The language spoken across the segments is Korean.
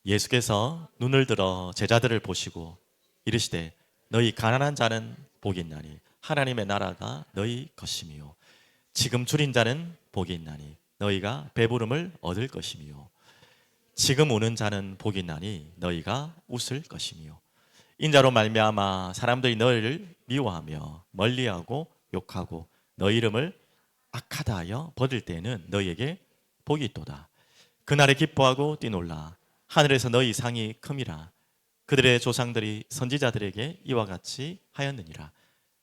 예수께서 눈을 들어 제자들을 보시고 이르시되 너희 가난한 자는 복이 있나니 하나님의 나라가 너희 것이미요 지금 줄인 자는 복이 있나니 너희가 배부름을 얻을 것이미요 지금 우는 자는 복이 있나니 너희가 웃을 것이미요 인자로 말미암아 사람들이 너희를 미워하며 멀리하고 욕하고 너희 이름을 악하다 하여 버릴 때에는 너희에게 복이 있도다 그날에 기뻐하고 뛰놀라 하늘에서 너희 상이 큼이라 그들의 조상들이 선지자들에게 이와 같이 하였느니라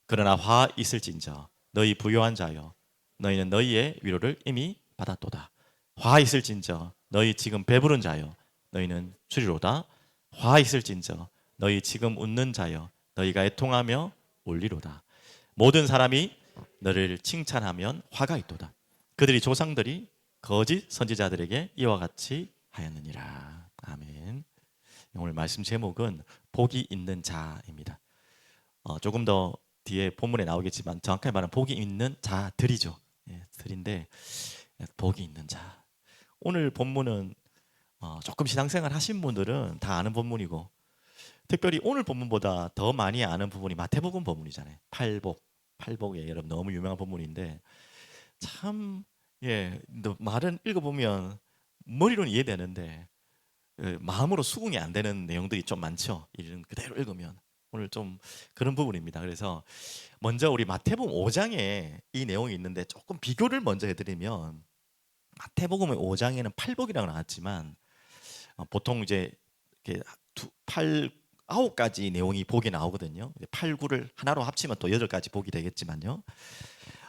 그러나 화 있을진저 너희 부요한 자여 너희는 너희의 위로를 이미 받았도다 화 있을진저 너희 지금 배부른 자여 너희는 주리로다 화 있을진저 너희 지금 웃는 자여 너희가 애통하며 울리로다 모든 사람이 너를 칭찬하면 화가 있도다 그들이 조상들이 거짓 선지자들에게 이와 같이 하였느니라 아멘. 오늘 말씀 제목은 복이 있는 자입니다. 조금 더 뒤에 본문에 나오겠지만 정확하게 말하면 복이 있는 자들이죠. 예, 들인데 복이 있는 자. 오늘 본문은 조금 신앙생활 하신 분들은 다 아는 본문이고 특별히 오늘 본문보다 더 많이 아는 부분이 마태복음 본문이잖아요. 팔복에 여러분 너무 유명한 본문인데 참 예, 말은 읽어보면 머리로는 이해되는데 마음으로 수긍이 안 되는 내용들이 좀 많죠. 이런 그대로 읽으면 오늘 좀 그런 부분입니다. 그래서 먼저 우리 마태복음 5장에 이 내용이 있는데 조금 비교를 먼저 해드리면 마태복음 5장에는 팔복이라고 나왔지만 보통 이제 이렇게 아홉 가지 내용이 복이 나오거든요. 8, 9를 하나로 합치면 또 8가지 복이 되겠지만요.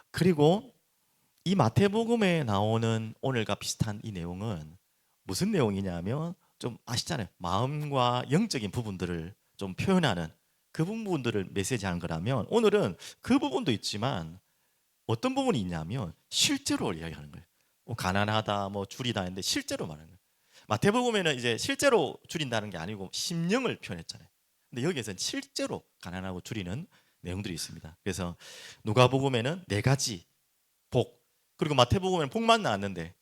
그리고 이 마태복음에 나오는 오늘과 비슷한 이 내용은 무슨 내용이냐면 좀 아시잖아요. 마음과 영적인 부분들을 좀 표현하는 그 부분들을 메시지하는 거라면 오늘은 그 부분도 있지만 어떤 부분이 있냐면 실제로 이야기하는 거예요. 뭐 가난하다, 뭐 줄이다 했는데 실제로 말하는 거예요. 마태복음에는 이제 실제로 줄인다는 게 아니고 심령을 표현했잖아요. 근데 여기에서는 실제로 가난하고 줄이는 내용들이 있습니다. 그래서 누가복음에는 4가지 복, 그리고 마태복음에는 복만 나왔는데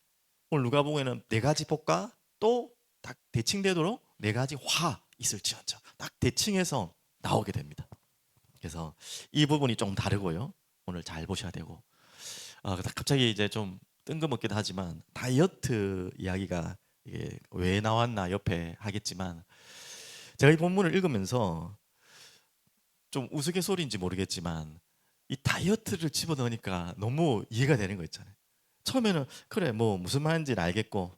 오늘 누가복음에는 4가지 복과 또 딱 대칭되도록 4가지 화 있을지언정 딱 대칭해서 나오게 됩니다. 그래서 이 부분이 좀 다르고요. 오늘 잘 보셔야 되고 갑자기 이제 좀 뜬금없기도 하지만 다이어트 이야기가 이게 왜 나왔나 옆에 하겠지만 제가 이 본문을 읽으면서 좀 우스갯소리인지 모르겠지만 이 다이어트를 집어넣으니까 너무 이해가 되는 거 있잖아요. 처음에는 그래 뭐 무슨 말인지는 알겠고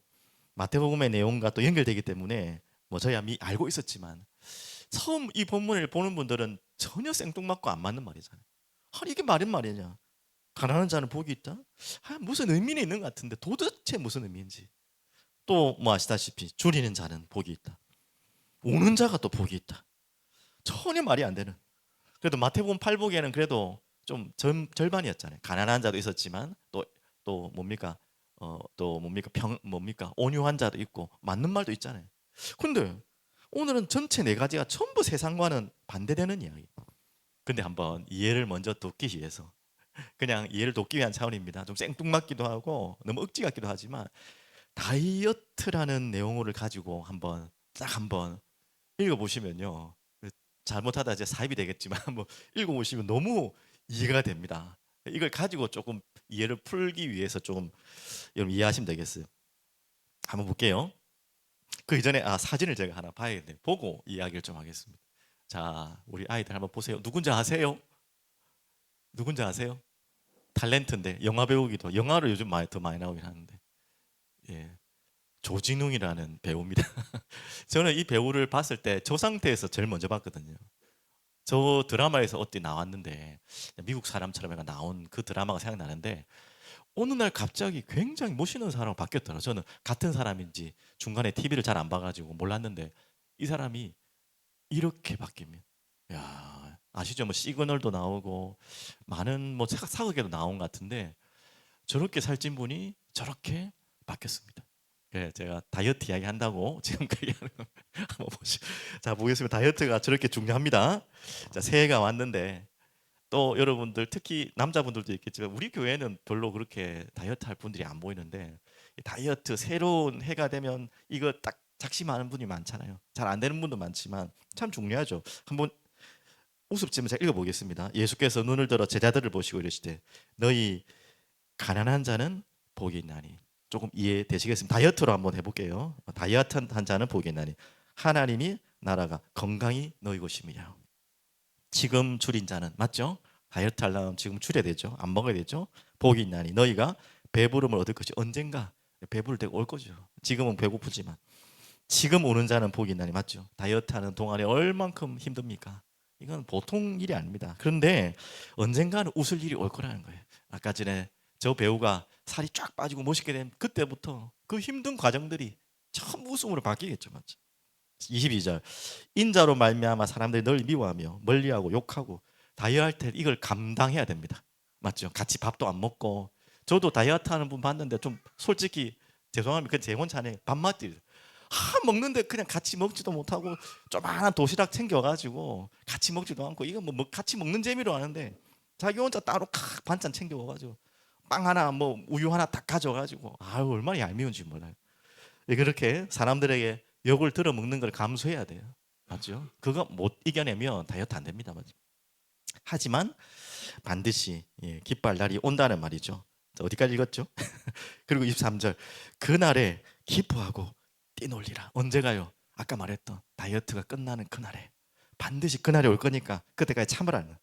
마태복음의 내용과 또 연결되기 때문에 뭐 저야 알고 있었지만 처음 이 본문을 보는 분들은 전혀 생뚱맞고 안 맞는 말이잖아요. 아니 이게 말이냐? 가난한 자는 복이 있다? 무슨 의미는 있는 것 같은데 도대체 무슨 의미인지. 또 뭐 아시다시피 줄이는 자는 복이 있다. 우는 자가 또 복이 있다. 전혀 말이 안 되는. 그래도 마태복음 8복에는 그래도 좀 절반이었잖아요. 가난한 자도 있었지만 또 뭡니까? 또 뭡니까? 온유한 자도 있고 맞는 말도 있잖아요. 근데 오늘은 전체 4가지가 전부 세상과는 반대되는 이야기. 근데 한번 이해를 먼저 돕기 위해서 그냥 이해를 돕기 위한 차원입니다. 좀 생뚱맞기도 하고 너무 억지 같기도 하지만 다이어트라는 내용을 가지고 한번 읽어보시면요. 잘못하다 이제 사입이 되겠지만 한번 읽어보시면 너무 이해가 됩니다. 이걸 가지고 조금 이해를 풀기 위해서 조금 여러분 이해하시면 되겠어요. 한번 볼게요. 그 이전에 사진을 제가 하나 봐야겠네요. 보고 이야기를 좀 하겠습니다. 자, 우리 아이들 한번 보세요. 누군지 아세요? 누군지 아세요? 탤런트인데 영화 배우기도 영화로 요즘 더 많이 나오긴 하는데 예, 조진웅이라는 배우입니다. 저는 이 배우를 봤을 때 저 상태에서 제일 먼저 봤거든요. 저 드라마에서 어디 나왔는데 미국 사람처럼 약간 나온 그 드라마가 생각나는데 어느 날 갑자기 굉장히 멋있는 사람으로 바뀌었더라고요. 저는 같은 사람인지 중간에 TV를 잘 안 봐가지고 몰랐는데 이 사람이 이렇게 바뀌면 야 아시죠? 뭐 시그널도 나오고 많은 뭐 사극에도 나온 것 같은데 저렇게 살찐 분이 저렇게 바뀌었습니다. 예, 제가 다이어트 이야기 한다고 지금 그 얘기하는 거 한번 보시. 자, 보겠습니다. 다이어트가 저렇게 중요합니다. 자, 새해가 왔는데 또 여러분들 특히 남자분들도 있겠지만 우리 교회는 별로 그렇게 다이어트 할 분들이 안 보이는데 이 다이어트 새로운 해가 되면 이거 딱 작심하는 분이 많잖아요. 잘 안 되는 분도 많지만 참 중요하죠. 한번 우습지만 제가 읽어보겠습니다. 예수께서 눈을 들어 제자들을 보시고 이르시되 너희 가난한 자는 복이 있나니. 조금 이해되시겠습니까? 다이어트로 한번 해볼게요. 다이어트 한 자는 복이 있나니 하나님이 나라가 건강이 너희 것임이라. 지금 줄인 자는 맞죠? 다이어트 하려면 지금 줄여야 되죠. 안 먹어야 되죠. 복이 있나니 너희가 배부름을 얻을 것이 언젠가 배부를 때가 올 거죠. 지금은 배고프지만 지금 오는 자는 복이 있나니 맞죠? 다이어트 하는 동안에 얼만큼 힘듭니까? 이건 보통 일이 아닙니다. 그런데 언젠가는 웃을 일이 올 거라는 거예요. 아까 전에 저 배우가 살이 쫙 빠지고 멋있게 된 그때부터 그 힘든 과정들이 참 웃음으로 바뀌겠죠. 맞죠? 22절 인자로 말미암아 사람들이 널 미워하며 멀리하고 욕하고 다이어트 이걸 감당해야 됩니다. 맞죠? 같이 밥도 안 먹고 저도 다이어트 하는 분 봤는데 좀 솔직히 죄송합니다. 그 제 혼자네 밥맛들 먹는데 그냥 같이 먹지도 못하고 조그마한 도시락 챙겨가지고 같이 먹지도 않고 이거 뭐 같이 먹는 재미로 하는데 자기 혼자 따로 반찬 챙겨가지고 빵 하나 뭐 우유 하나 딱 가져가지고 아유 얼마나 얄미운지 몰라요. 그렇게 사람들에게 욕을 들어 먹는 걸 감수해야 돼요. 맞죠? 그거 못 이겨내면 다이어트 안 됩니다. 맞죠? 하지만 반드시 기뻐할 날이 온다는 말이죠. 어디까지 읽었죠? 그리고 23절 그날에 기뻐하고 뛰놀리라. 언제가요? 아까 말했던 다이어트가 끝나는 그날에 반드시 그날이 올 거니까 그때까지 참으라는.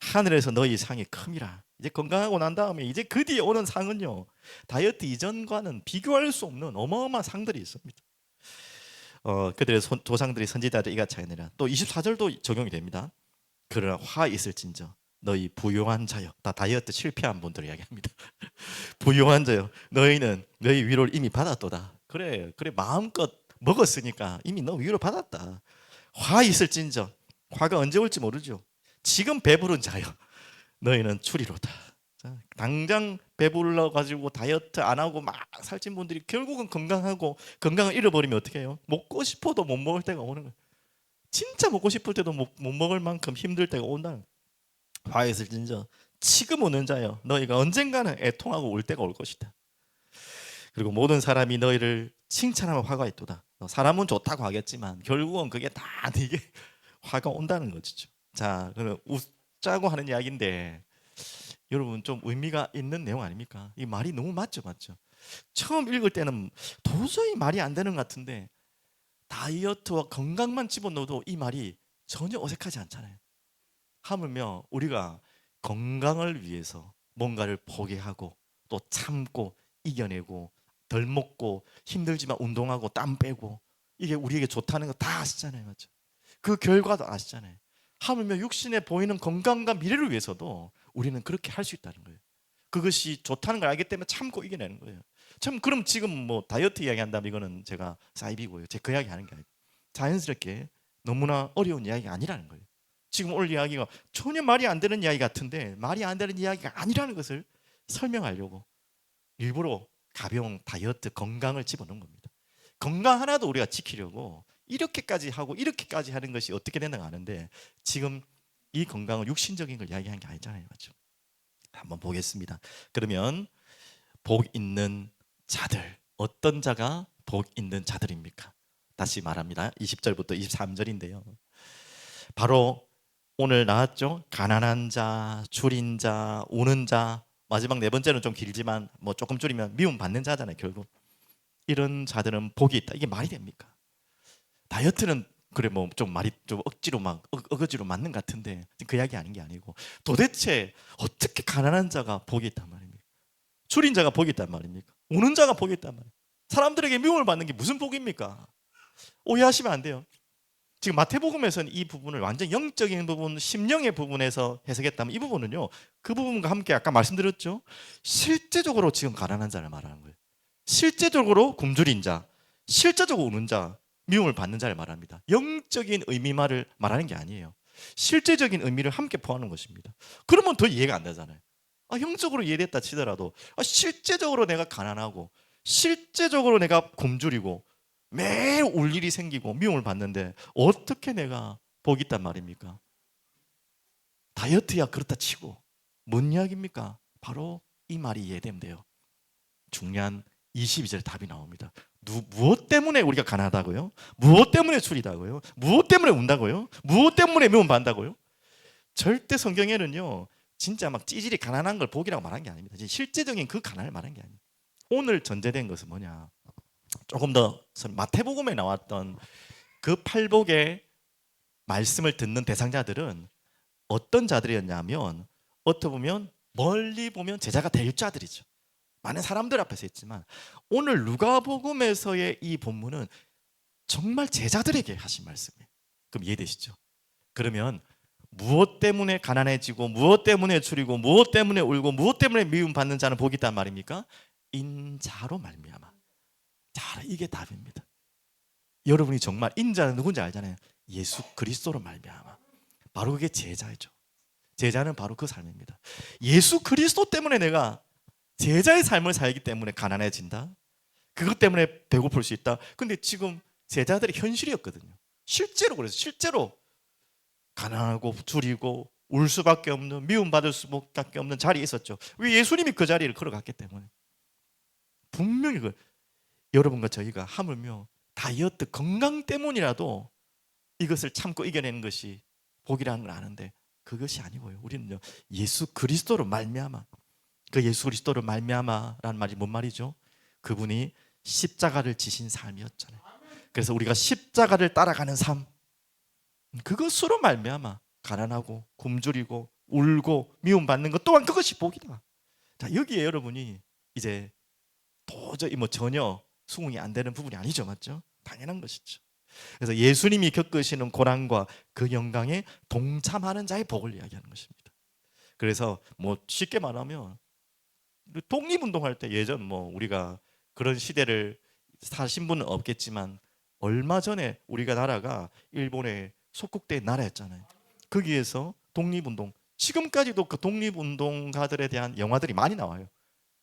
하늘에서 너희 상이 큼이라. 이제 건강하고 난 다음에 이제 그 뒤에 오는 상은요 다이어트 이전과는 비교할 수 없는 어마어마한 상들이 있습니다. 그들의 조상들이 선지자들 이같이 하니라. 또 24절도 적용이 됩니다. 그러나 화 있을진저 너희 부요한 자여. 다 다이어트 실패한 분들 이야기합니다. 부요한 자여 너희는 너희 위로를 이미 받았도다. 그래 마음껏 먹었으니까 이미 너 위로 받았다. 화 있을진저 화가 언제 올지 모르죠. 지금 배부른 자여 너희는 추리로다. 당장 배불러 가지고 다이어트 안 하고 막 살찐 분들이 결국은 건강하고 건강을 잃어버리면 어떻게 해요? 먹고 싶어도 못 먹을 때가 오는 거예요. 진짜 먹고 싶을 때도 못 먹을 만큼 힘들 때가 온다는 거예요. 화 있을진저 지금 오는 자여 너희가 언젠가는 애통하고 올 때가 올 것이다. 그리고 모든 사람이 너희를 칭찬하면 화가 있도다. 사람은 좋다고 하겠지만 결국은 그게 다 네게 화가 온다는 거죠. 자, 그럼 웃자고 하는 이야기인데 여러분 좀 의미가 있는 내용 아닙니까? 이 말이 너무 맞죠, 맞죠? 처음 읽을 때는 도저히 말이 안 되는 것 같은데 다이어트와 건강만 집어넣어도 이 말이 전혀 어색하지 않잖아요. 하물며 우리가 건강을 위해서 뭔가를 포기하고 또 참고 이겨내고 덜 먹고 힘들지만 운동하고 땀 빼고 이게 우리에게 좋다는 거 다 아시잖아요, 맞죠? 그 결과도 아시잖아요. 하물며 육신에 보이는 건강과 미래를 위해서도 우리는 그렇게 할 수 있다는 거예요. 그것이 좋다는 걸 알기 때문에 참고 이겨내는 거예요. 참 그럼 지금 뭐 다이어트 이야기 한다면 이거는 제가 사이비고요. 제 그 이야기 하는 게 아니고 자연스럽게 너무나 어려운 이야기가 아니라는 거예요. 지금 오늘 이야기가 전혀 말이 안 되는 이야기 같은데 말이 안 되는 이야기가 아니라는 것을 설명하려고 일부러 가벼운 다이어트 건강을 집어넣은 겁니다. 건강 하나도 우리가 지키려고 이렇게까지 하고 이렇게까지 하는 것이 어떻게 되는가 아는데 지금 이 건강은 육신적인 걸 이야기한 게 아니잖아요. 맞죠? 한번 보겠습니다. 그러면 복 있는 자들 어떤 자가 복 있는 자들입니까? 다시 말합니다. 20절부터 23절인데요. 바로 오늘 나왔죠? 가난한 자, 줄인 자, 우는 자, 마지막 네 번째는 좀 길지만 뭐 조금 줄이면 미움 받는 자잖아요. 결국 이런 자들은 복이 있다. 이게 말이 됩니까? 다이어트는 그래 뭐 좀 말이 좀 억지로 막 어거지로 맞는 것 같은데 그 이야기 아닌 게 아니고 도대체 어떻게 가난한 자가 복이 있단 말입니까? 줄인 자가 복이 있단 말입니까? 우는 자가 복이 있단 말이에요. 사람들에게 미움을 받는 게 무슨 복입니까? 오해하시면 안 돼요. 지금 마태복음에서는 이 부분을 완전 영적인 부분, 심령의 부분에서 해석했다면 이 부분은요. 그 부분과 함께 아까 말씀드렸죠. 실제적으로 지금 가난한 자를 말하는 거예요. 실제적으로 굶주린 자, 실제적으로 우는 자, 미움을 받는 자를 말합니다. 영적인 의미만을 말하는 게 아니에요. 실제적인 의미를 함께 포함하는 것입니다. 그러면 더 이해가 안 되잖아요. 형적으로 이해됐다 치더라도 실제적으로 내가 가난하고 실제적으로 내가 굶주리고 매일 울 일이 생기고 미움을 받는데 어떻게 내가 복이 있단 말입니까? 다이어트야 그렇다 치고 뭔 이야기입니까? 바로 이 말이 이해되면 돼요. 중요한 22절 답이 나옵니다. 무엇 때문에 우리가 가난하다고요? 무엇 때문에 줄이다고요? 무엇 때문에 운다고요? 무엇 때문에 미움받는다고요? 절대 성경에는요, 진짜 막 찌질이 가난한 걸 복이라고 말한 게 아닙니다. 실제적인 그 가난을 말한 게 아니에요. 오늘 전제된 것은 뭐냐? 조금 더 마태복음에 나왔던 그 팔복의 말씀을 듣는 대상자들은 어떤 자들이었냐면, 어떻게 보면 멀리 보면 제자가 될 자들이죠. 많은 사람들 앞에서 했지만, 오늘 누가복음에서의 이 본문은 정말 제자들에게 하신 말씀이에요. 그럼 이해되시죠? 그러면 무엇 때문에 가난해지고, 무엇 때문에 줄이고, 무엇 때문에 울고, 무엇 때문에 미움받는 자는 복이 있단 말입니까? 인자로 말미암아. 자, 이게 답입니다. 여러분이 정말 인자는 누군지 알잖아요. 예수 그리스도로 말미암아. 바로 그게 제자죠. 제자는 바로 그 삶입니다. 예수 그리스도 때문에 내가 제자의 삶을 살기 때문에 가난해진다. 그것 때문에 배고플 수 있다. 근데 지금 제자들의 현실이었거든요. 실제로 그래서 실제로 가난하고 줄이고 울 수밖에 없는, 미움받을 수밖에 없는 자리에 있었죠. 왜? 예수님이 그 자리를 걸어갔기 때문에. 분명히 여러분과 저희가 하물며 다이어트 건강 때문이라도 이것을 참고 이겨내는 것이 복이라는 걸 아는데, 그것이 아니고요. 우리는요, 예수 그리스도로 말미암아. 그 예수 그리스도로 말미암아라는 말이 뭔 말이죠? 그분이 십자가를 지신 삶이었잖아요. 그래서 우리가 십자가를 따라가는 삶, 그것으로 말미암아 가난하고 굶주리고 울고 미움받는 것 또한 그것이 복이다. 자, 여기에 여러분이 이제 도저히 전혀 수긍이 안 되는 부분이 아니죠, 맞죠? 당연한 것이죠. 그래서 예수님이 겪으시는 고난과 그 영광에 동참하는 자의 복을 이야기하는 것입니다. 그래서 쉽게 말하면 독립운동할 때 예전 우리가 그런 시대를 사신 분은 없겠지만, 얼마 전에 우리가 나라가 일본의 속국된 나라였잖아요. 거기에서 독립운동, 지금까지도 그 독립운동가들에 대한 영화들이 많이 나와요.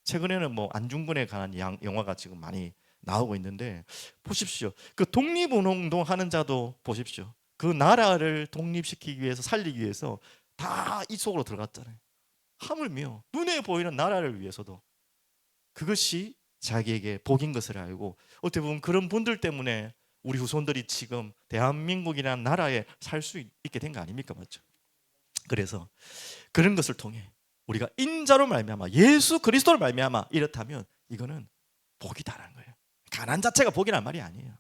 최근에는 안중근에 관한 영화가 지금 많이 나오고 있는데, 보십시오. 그 독립운동 하는 자도 보십시오. 그 나라를 독립시키기 위해서, 살리기 위해서 다 이 속으로 들어갔잖아요. 하물며 눈에 보이는 나라를 위해서도 그것이 자기에게 복인 것을 알고, 어떻게 보면 그런 분들 때문에 우리 후손들이 지금 대한민국이라는 나라에 살 수 있게 된 거 아닙니까? 맞죠? 그래서 그런 것을 통해 우리가 인자로 말미암아, 예수 그리스도로 말미암아 이렇다면 이거는 복이다라는 거예요. 가난 자체가 복이란 말이 아니에요.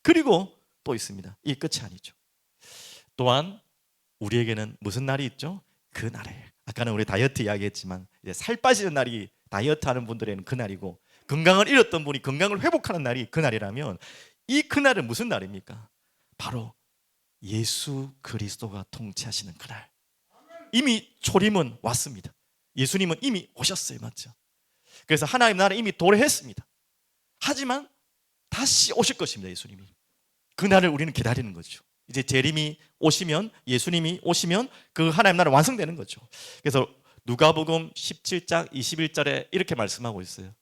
그리고 또 있습니다. 이 끝이 아니죠. 또한 우리에게는 무슨 날이 있죠? 그 날에, 아까는 우리 다이어트 이야기했지만, 이제 살 빠지는 날이 다이어트 하는 분들에는 그 날이고, 건강을 잃었던 분이 건강을 회복하는 날이 그 날이라면, 이 그날은 무슨 날입니까? 바로 예수 그리스도가 통치하시는 그날. 이미 초림은 왔습니다. 예수님은 이미 오셨어요, 맞죠? 그래서 하나님 나라는 이미 도래했습니다. 하지만 다시 오실 것입니다, 예수님이. 그날을 우리는 기다리는 거죠. 이제 재림이 오시면, 예수님이 오시면 그 하나님 나라 완성되는 거죠. 그래서 누가복음 17장 21절에 이렇게 말씀하고 있어요.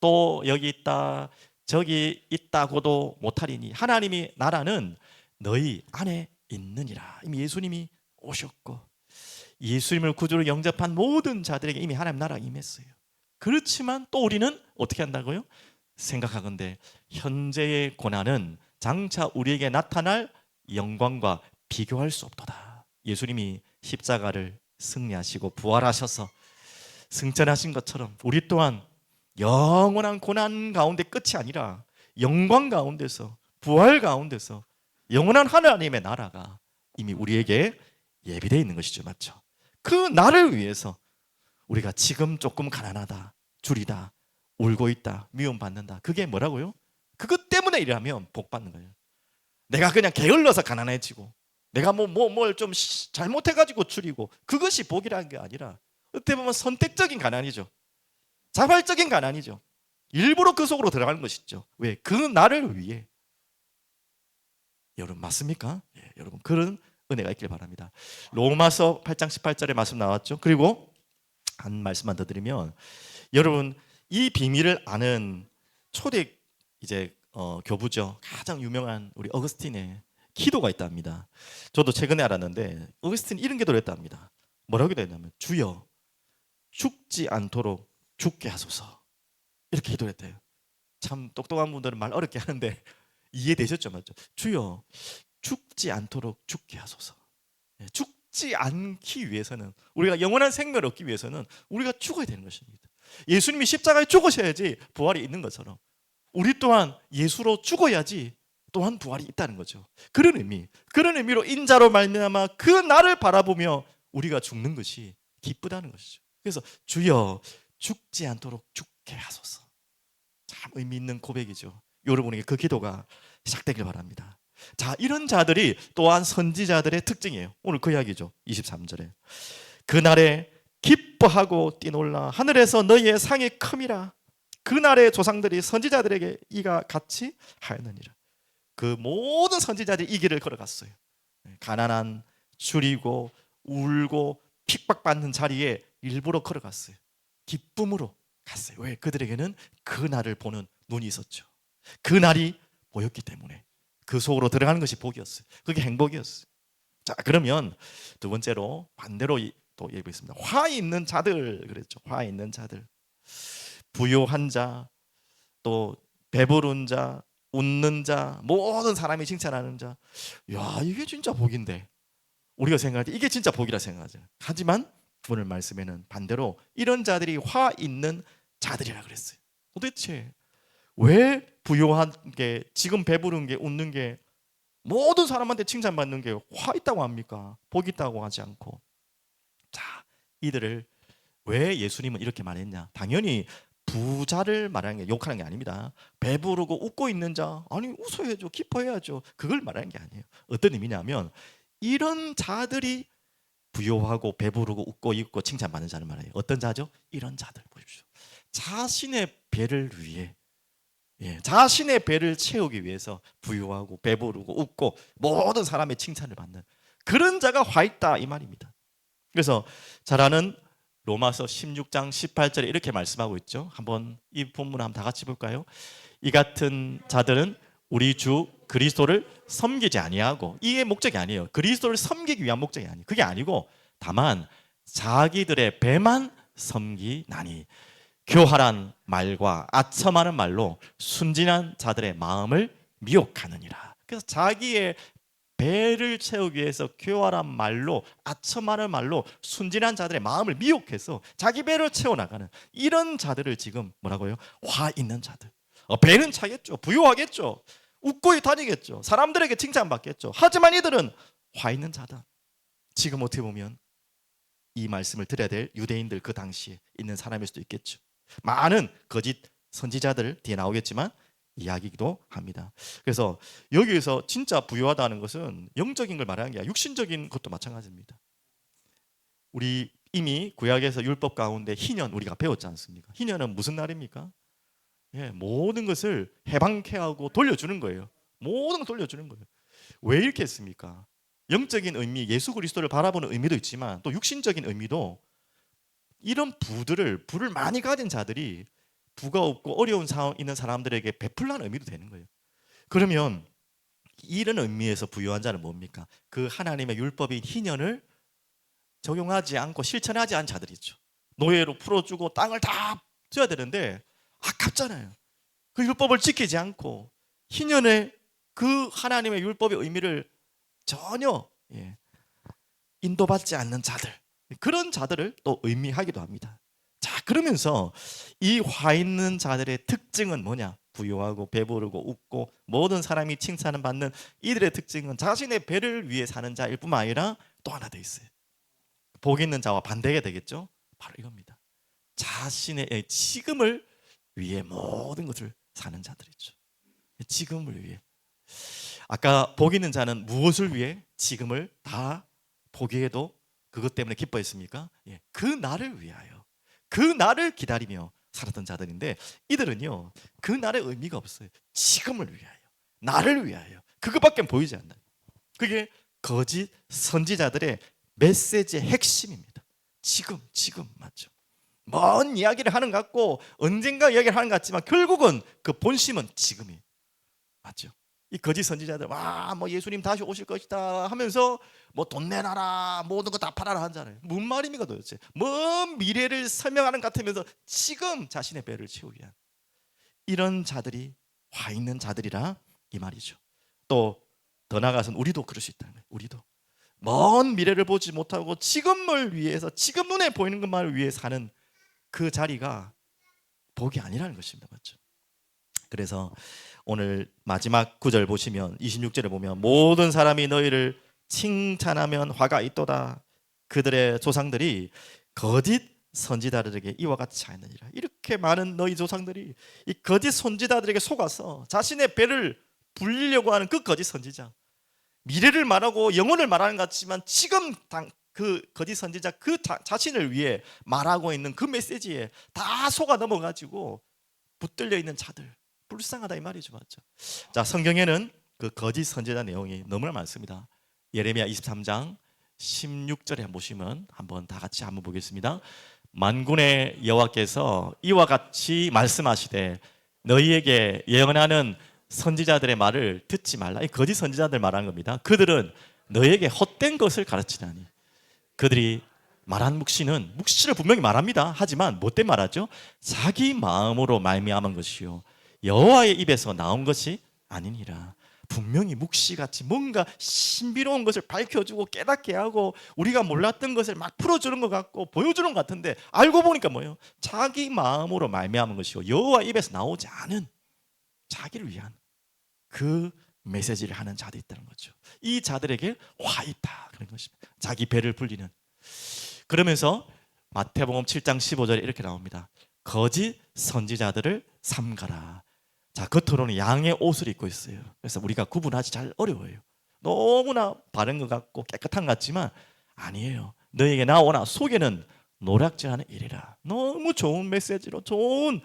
또 여기 있다 저기 있다고도 못하리니 하나님의 나라는 너희 안에 있느니라. 이미 예수님이 오셨고, 예수님을 구주로 영접한 모든 자들에게 이미 하나님 나라가 임했어요. 그렇지만 또 우리는 어떻게 한다고요? 생각하건대 현재의 고난은 장차 우리에게 나타날 영광과 비교할 수 없도다. 예수님이 십자가를 승리하시고 부활하셔서 승천하신 것처럼 우리 또한 영원한 고난 가운데 끝이 아니라 영광 가운데서, 부활 가운데서 영원한 하나님의 나라가 이미 우리에게 예비되어 있는 것이죠, 맞죠? 그 나를 위해서 우리가 지금 조금 가난하다, 줄이다, 울고 있다, 미움받는다, 그게 뭐라고요? 그것 때문에 일하면 복 받는 거예요. 내가 그냥 게을러서 가난해지고, 내가 뭘 좀 잘못해가지고 줄이고, 그것이 복이라는 게 아니라 어떻게 보면 선택적인 가난이죠. 자발적인 가난이죠. 일부러 그 속으로 들어가는 것이죠. 왜? 그 나를 위해. 여러분 맞습니까? 예, 여러분 그런 은혜가 있길 바랍니다. 로마서 8장 18절에 말씀 나왔죠. 그리고 한 말씀만 더 드리면, 여러분 이 비밀을 아는 초대 교부죠. 가장 유명한 우리 어거스틴의 기도가 있답니다. 저도 최근에 알았는데 어거스틴 이런 기도를 했답니다. 뭐라고 기도했냐면, 주여 죽지 않도록 죽게 하소서, 이렇게 기도했대요. 참 똑똑한 분들은 말 어렵게 하는데 이해되셨죠? 맞죠? 주여 죽지 않도록 죽게 하소서. 죽지 않기 위해서는, 우리가 영원한 생명을 얻기 위해서는 우리가 죽어야 되는 것입니다. 예수님이 십자가에 죽으셔야지 부활이 있는 것처럼 우리 또한 예수로 죽어야지 또한 부활이 있다는 거죠. 그런 의미로 인자로 말미암아 그 날을 바라보며 우리가 죽는 것이 기쁘다는 것이죠. 그래서 주여 죽지 않도록 죽게 하소서. 참 의미 있는 고백이죠. 여러분에게 그 기도가 시작되길 바랍니다. 자, 이런 자들이 또한 선지자들의 특징이에요. 오늘 그 이야기죠. 23절에 그날에 기뻐하고 뛰놀라 하늘에서 너희의 상이 큼이라. 그날의 조상들이 선지자들에게 이가 같이 하였느니라. 그 모든 선지자들이 이 길을 걸어갔어요. 가난한, 줄이고 울고 핍박받는 자리에 일부러 걸어갔어요. 기쁨으로 갔어요. 왜? 그들에게는 그 날을 보는 눈이 있었죠. 그 날이 보였기 때문에 그 속으로 들어가는 것이 복이었어요. 그게 행복이었어요. 자, 그러면 두 번째로 반대로 또 얘기했습니다. 화 있는 자들 그랬죠. 화 있는 자들, 부요한 자, 또 배부른 자, 웃는 자, 모든 사람이 칭찬하는 자. 야, 이게 진짜 복인데 우리가 생각할 때 이게 진짜 복이라 생각하죠. 하지만 오늘 말씀에는 반대로 이런 자들이 화 있는 자들이라 그랬어요. 도대체 왜 부요한 게, 지금 배부른 게, 웃는 게, 모든 사람한테 칭찬받는 게 화 있다고 합니까? 복 있다고 하지 않고. 자, 이들을 왜 예수님은 이렇게 말했냐? 당연히 부자를 말하는 게, 욕하는 게 아닙니다. 배부르고 웃고 있는 자, 아니 웃어야죠, 기뻐해야죠. 그걸 말하는 게 아니에요. 어떤 의미냐면 이런 자들이 부요하고 배부르고 웃고 있고 칭찬받는 자를 말해요. 어떤 자죠? 이런 자들 보십시오. 자신의 배를 위해, 자신의 배를 채우기 위해서 부유하고 배부르고 웃고 모든 사람의 칭찬을 받는 그런 자가 화 있다 이 말입니다. 그래서 잘 아는 로마서 16장 18절에 이렇게 말씀하고 있죠. 한번 이 본문 한번 다 같이 볼까요? 이 같은 자들은 우리 주 그리스도를 섬기지 아니하고, 이게 목적이 아니에요. 그리스도를 섬기기 위한 목적이 아니에요. 그게 아니고 다만 자기들의 배만 섬기나니 교활한 말과 아첨하는 말로 순진한 자들의 마음을 미혹하느니라. 그래서 자기의 배를 채우기 위해서 교활한 말로, 아첨하는 말로 순진한 자들의 마음을 미혹해서 자기 배를 채워나가는 이런 자들을 지금 뭐라고요? 화 있는 자들. 배는 차겠죠. 부유하겠죠. 웃고 다니겠죠. 사람들에게 칭찬받겠죠. 하지만 이들은 화 있는 자다. 지금 어떻게 보면 이 말씀을 들어야 될 유대인들, 그 당시에 있는 사람일 수도 있겠죠. 많은 거짓 선지자들 뒤에 나오겠지만 이야기기도 합니다. 그래서 여기에서 진짜 부유하다는 것은 영적인 걸 말하는 게 아니라 육신적인 것도 마찬가지입니다. 우리 이미 구약에서 율법 가운데 희년 우리가 배웠지 않습니까? 희년은 무슨 날입니까? 모든 것을 해방케 하고 돌려주는 거예요. 모든 걸 돌려주는 거예요. 왜 이렇게 했습니까? 영적인 의미, 예수 그리스도를 바라보는 의미도 있지만 또 육신적인 의미도, 이런 부를 많이 가진 자들이 부가 없고 어려운 상황 있는 사람들에게 베풀라는 의미도 되는 거예요. 그러면 이런 의미에서 부유한 자는 뭡니까? 그 하나님의 율법인 희년을 적용하지 않고 실천하지 않은 자들이죠. 노예로 풀어주고 땅을 다 줘야 되는데 아깝잖아요. 그 율법을 지키지 않고 희년의 그 하나님의 율법의 의미를 전혀 인도받지 않는 자들, 그런 자들을 또 의미하기도 합니다. 자, 그러면서 이 화 있는 자들의 특징은 뭐냐? 부유하고 배부르고 웃고 모든 사람이 칭찬을 받는 이들의 특징은 자신의 배를 위해 사는 자일 뿐만 아니라 또 하나 더 있어요. 복 있는 자와 반대가 되겠죠? 바로 이겁니다. 자신의 지금을 위해 모든 것을 사는 자들이죠. 지금을 위해. 아까 복 있는 자는 무엇을 위해 지금을 다 포기해도 그것 때문에 기뻐했습니까? 그 날을 위하여, 그 날을 기다리며 살았던 자들인데, 이들은요 그 날의 의미가 없어요. 지금을 위하여, 나를 위하여, 그것밖에 보이지 않나요? 그게 거짓 선지자들의 메시지의 핵심입니다. 지금 맞죠? 먼 이야기를 하는 것 같고 언젠가 이야기를 하는 것 같지만 결국은 그 본심은 지금이 맞죠? 이 거짓 선지자들 뭐 예수님 다시 오실 것이다 하면서 뭐 돈 내놔라, 모든 거 다 팔아라 하잖아요. 뭔 말입니까 도대체? 먼 미래를 설명하는 것 같으면서 지금 자신의 배를 채우기 위한 이런 자들이 화 있는 자들이라 이 말이죠. 또 더 나아가서는 우리도 그럴 수 있다는 거예요. 우리도 먼 미래를 보지 못하고 지금을 위해서, 지금 눈에 보이는 것만을 위해 사는 그 자리가 복이 아니라는 것입니다. 맞죠? 그래서 오늘 마지막 구절 보시면 26절에 보면 모든 사람이 너희를 칭찬하면 화가 있도다. 그들의 조상들이 거짓 선지자들에게 이와 같이 하느니라. 이렇게 많은 너희 조상들이 이 거짓 선지자들에게 속아서 자신의 배를 불리려고 하는 그 거짓 선지자, 미래를 말하고 영혼을 말하는 것 같지만 지금 그 거짓 선지자 그 자신을 위해 말하고 있는 그 메시지에 다 속아 넘어가지고 붙들려 있는 자들, 불쌍하다 이 말이죠. 맞죠? 자, 성경에는 그 거짓 선지자 내용이 너무나 많습니다. 예레미야 23장 16절에 한번 보시면 한번 다 같이 한번 보겠습니다. 만군의 여호와께서 이와 같이 말씀하시되 너희에게 예언하는 선지자들의 말을 듣지 말라. 이 거짓 선지자들 말하는 겁니다. 그들은 너희에게 헛된 것을 가르치나니. 그들이 말한 묵시를 분명히 말합니다. 하지만 못된 말하죠. 자기 마음으로 말미암은 것이요 여호와의 입에서 나온 것이 아니니라. 분명히 묵시같이 뭔가 신비로운 것을 밝혀주고 깨닫게 하고 우리가 몰랐던 것을 막 풀어주는 것 같고 보여주는 것 같은데 알고 보니까 뭐예요? 자기 마음으로 말미암은 것이요 여호와 입에서 나오지 않은 자기를 위한 그 메시지를 하는 자들이 있다는 거죠. 이 자들에게 화 있다 그런 것입니다. 자기 배를 불리는. 그러면서 마태복음 7장 15절에 이렇게 나옵니다. 거짓 선지자들을 삼가라. 자, 겉으로는 양의 옷을 입고 있어요. 그래서 우리가 구분하기 잘 어려워요. 너무나 바른 것 같고 깨끗한 것 같지만 아니에요. 너에게 나오나 속에는 노략질하는 일이라. 너무 좋은 메시지로, 좋은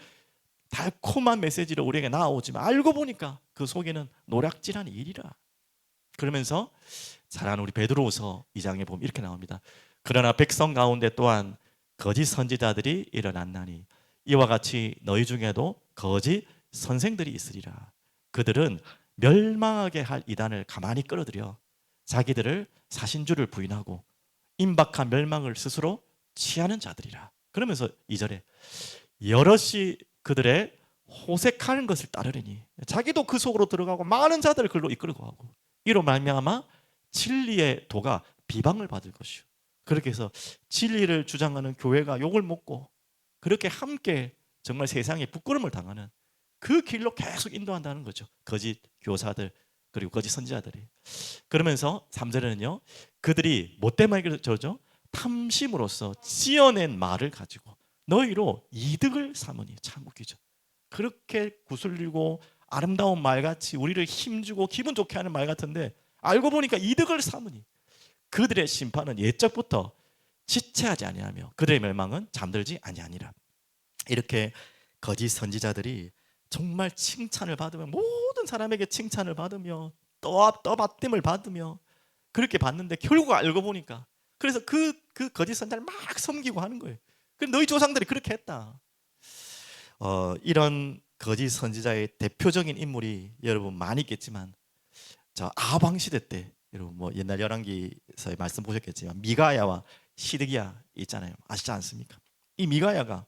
달콤한 메시지로 우리에게 나오지만 알고 보니까 그 속에는 노략질하는 일이라. 그러면서 사랑하는 우리 베드로후서 2장에 보면 이렇게 나옵니다. 그러나 백성 가운데 또한 거짓 선지자들이 일어났나니 이와 같이 너희 중에도 거짓 선생들이 있으리라. 그들은 멸망하게 할 이단을 가만히 끌어들여 자기들을 사신주를 부인하고 임박한 멸망을 스스로 취하는 자들이라. 그러면서 2절에 여럿이 그들의 호색하는 것을 따르려니 자기도 그 속으로 들어가고 많은 자들을 그로 이끌고 가고 이로 말미암아 진리의 도가 비방을 받을 것이요. 그렇게 해서 진리를 주장하는 교회가 욕을 먹고 그렇게 함께 정말 세상에 부끄러움을 당하는 그 길로 계속 인도한다는 거죠. 거짓 교사들 그리고 거짓 선지자들이. 그러면서 3절에는요. 그들이 못된 말을 저죠. 탐심으로써 지어낸 말을 가지고 너희로 이득을 삼으니. 참 웃기죠. 그렇게 구슬리고 아름다운 말같이 우리를 힘주고 기분 좋게 하는 말 같은데 알고 보니까 이득을 삼으니 그들의 심판은 옛적부터 지체하지 아니하며 그들의 멸망은 잠들지 아니하니라. 이렇게 거짓 선지자들이 정말 칭찬을 받으며 모든 사람에게 칭찬을 받으며 떠받침을 받으며 그렇게 받는데 결국 알고 보니까 그래서 그 거짓 선지자를 막 섬기고 하는 거예요. 너희 조상들이 그렇게 했다. 이런 거짓 선지자의 대표적인 인물이 여러분 많이 있겠지만 저 아방 시대 때 여러분 뭐 옛날 열왕기서의 말씀 보셨겠지만 미가야와 시드기야 있잖아요. 아시지 않습니까? 이 미가야가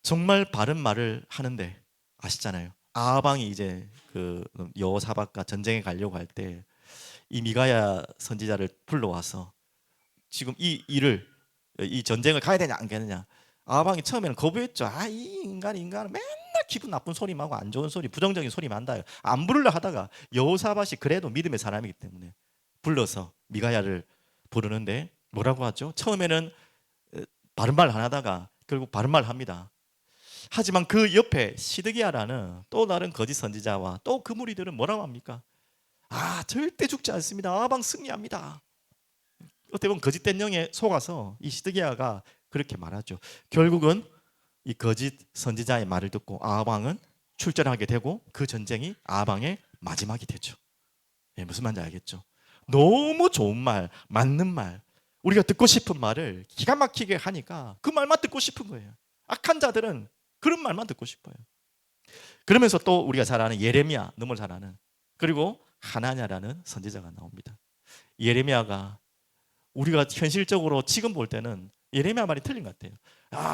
정말 바른 말을 하는데 아시잖아요. 아방이 이제 그 여호사밧과 전쟁에 가려고 할 때 이 미가야 선지자를 불러와서 지금 이 전쟁을 가야 되냐 안 가느냐. 아방이 처음에는 거부했죠. 이 인간은 맨날 기분 나쁜 소리만 하고 안 좋은 소리, 부정적인 소리만 한다. 안 부르려 하다가 여호사밧이 그래도 믿음의 사람이기 때문에 불러서 미가야를 부르는데 뭐라고 하죠? 처음에는 바른 말 안 하다가 결국 바른 말 합니다. 하지만 그 옆에 시드기야라는 또 다른 거짓 선지자와 또 그 무리들은 뭐라고 합니까? 절대 죽지 않습니다. 아방 승리합니다. 어떻게 보면 거짓된 영에 속아서 이 시드기야가 그렇게 말하죠. 결국은 이 거짓 선지자의 말을 듣고 아방은 출전하게 되고 그 전쟁이 아방의 마지막이 되죠. 무슨 말인지 알겠죠? 너무 좋은 말, 맞는 말, 우리가 듣고 싶은 말을 기가 막히게 하니까 그 말만 듣고 싶은 거예요. 악한 자들은 그런 말만 듣고 싶어요. 그러면서 또 우리가 잘 아는 예레미야, 너무 잘 아는, 그리고 하나냐라는 선지자가 나옵니다. 예레미야가 우리가 현실적으로 지금 볼 때는 예레미야 말이 틀린 것 같아요.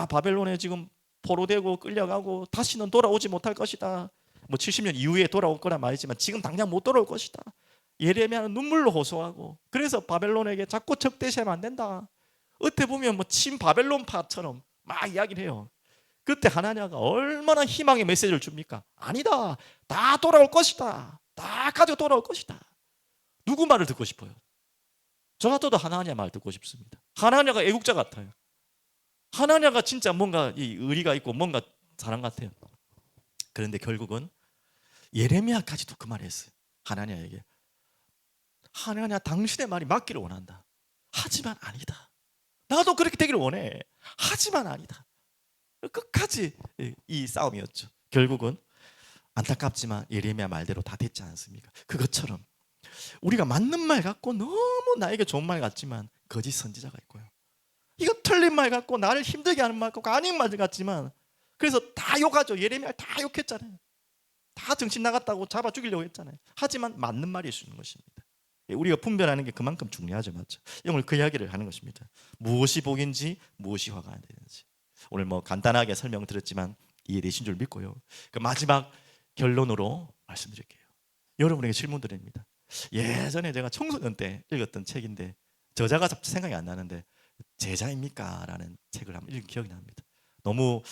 바벨론에 지금 포로되고 끌려가고 다시는 돌아오지 못할 것이다. 뭐 70년 이후에 돌아올 거란 말이지만 지금 당장 못 돌아올 것이다. 예레미야는 눈물로 호소하고, 그래서 바벨론에게 자꾸 적대시하면 안 된다. 어떻게 보면 뭐 친 바벨론파처럼 막 이야기를 해요. 그때 하나냐가 얼마나 희망의 메시지를 줍니까? 아니다. 다 돌아올 것이다. 다 가지고 돌아올 것이다. 누구 말을 듣고 싶어요? 저 같아도 하나냐 말 듣고 싶습니다. 하나냐가 애국자 같아요. 하나냐가 진짜 뭔가 이 의리가 있고 뭔가 사람 같아요. 그런데 결국은 예레미야까지도 그 말을 했어요. 하나냐에게. 하나냐, 당신의 말이 맞기를 원한다. 하지만 아니다. 나도 그렇게 되기를 원해. 하지만 아니다. 끝까지 이 싸움이었죠. 결국은 안타깝지만 예레미야 말대로 다 됐지 않습니까? 그것처럼 우리가 맞는 말 같고 너무 나에게 좋은 말 같지만 거짓 선지자가 있고요. 이거 틀린 말 같고 나를 힘들게 하는 말 같고 아닌 말 같지만, 그래서 다 욕하죠. 예레미야 다 욕했잖아요. 다 정신 나갔다고 잡아 죽이려고 했잖아요. 하지만 맞는 말일 수 있는 것입니다. 우리가 분별하는 게 그만큼 중요하죠. 맞죠? 오늘 그 이야기를 하는 것입니다. 무엇이 복인지 무엇이 화가 안 되는지. 오늘 뭐 간단하게 설명드렸지만 이해되신 줄 믿고요. 그 마지막 결론으로 말씀드릴게요. 여러분에게 질문 드립니다. 예전에 제가 청소년 때 읽었던 책인데 저자가 생각이 안 나는데 제자입니까? 라는 책을 한번 읽은 기억이 납니다. 너무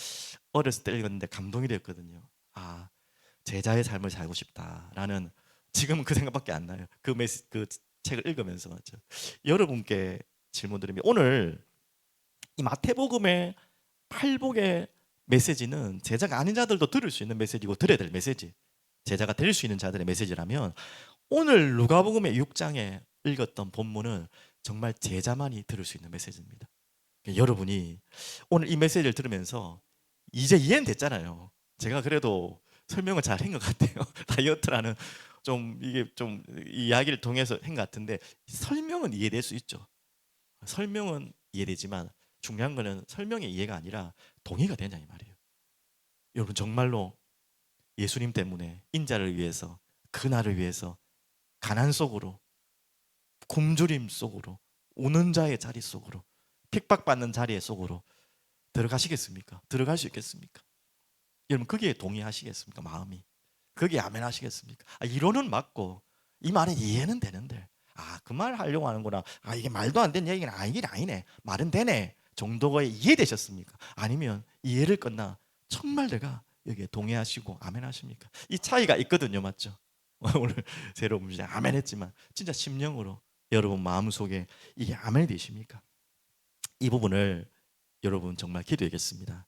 어렸을 때 읽었는데 감동이 되었거든요. 아, 제자의 삶을 살고 싶다라는, 지금은 그 생각밖에 안 나요. 그 책을 읽으면서. 맞죠? 여러분께 질문 드립니다. 오늘 이 마태복음의 팔복의 메시지는 제자가 아닌 자들도 들을 수 있는 메시지고 들어야 될 메시지, 제자가 될 수 있는 자들의 메시지라면, 오늘 누가복음의 6장에 읽었던 본문은 정말 제자만이 들을 수 있는 메시지입니다. 여러분이 오늘 이 메시지를 들으면서 이제 이해는 됐잖아요. 제가 그래도 설명을 잘 한 것 같아요. 다이어트라는 좀 이게 좀 이야기를 통해서 한 것 같은데, 설명은 이해될 수 있죠. 설명은 이해되지만 중요한 거는 설명의 이해가 아니라 동의가 되냐 이 말이에요. 여러분 정말로 예수님 때문에 인자를 위해서, 그날을 위해서 가난 속으로, 굶주림 속으로, 우는 자의 자리 속으로, 핍박받는 자리 속으로 들어가시겠습니까? 들어갈 수 있겠습니까? 여러분 거기에 동의하시겠습니까? 마음이 거기에 아멘 하시겠습니까? 이론은 맞고 이 말은 이해는 되는데, 그 말 하려고 하는구나, 이게 말도 안 되는 얘기는 아니긴 아니네, 말은 되네 정도가 이해되셨습니까? 아니면 이해를 끝나 정말 내가 여기에 동의하시고 아멘 하십니까? 이 차이가 있거든요. 맞죠? 오늘 새로운 문제 아멘 했지만 진짜 심령으로 여러분 마음속에 이게 아멘이 되십니까? 이 부분을 여러분 정말 기도하겠습니다.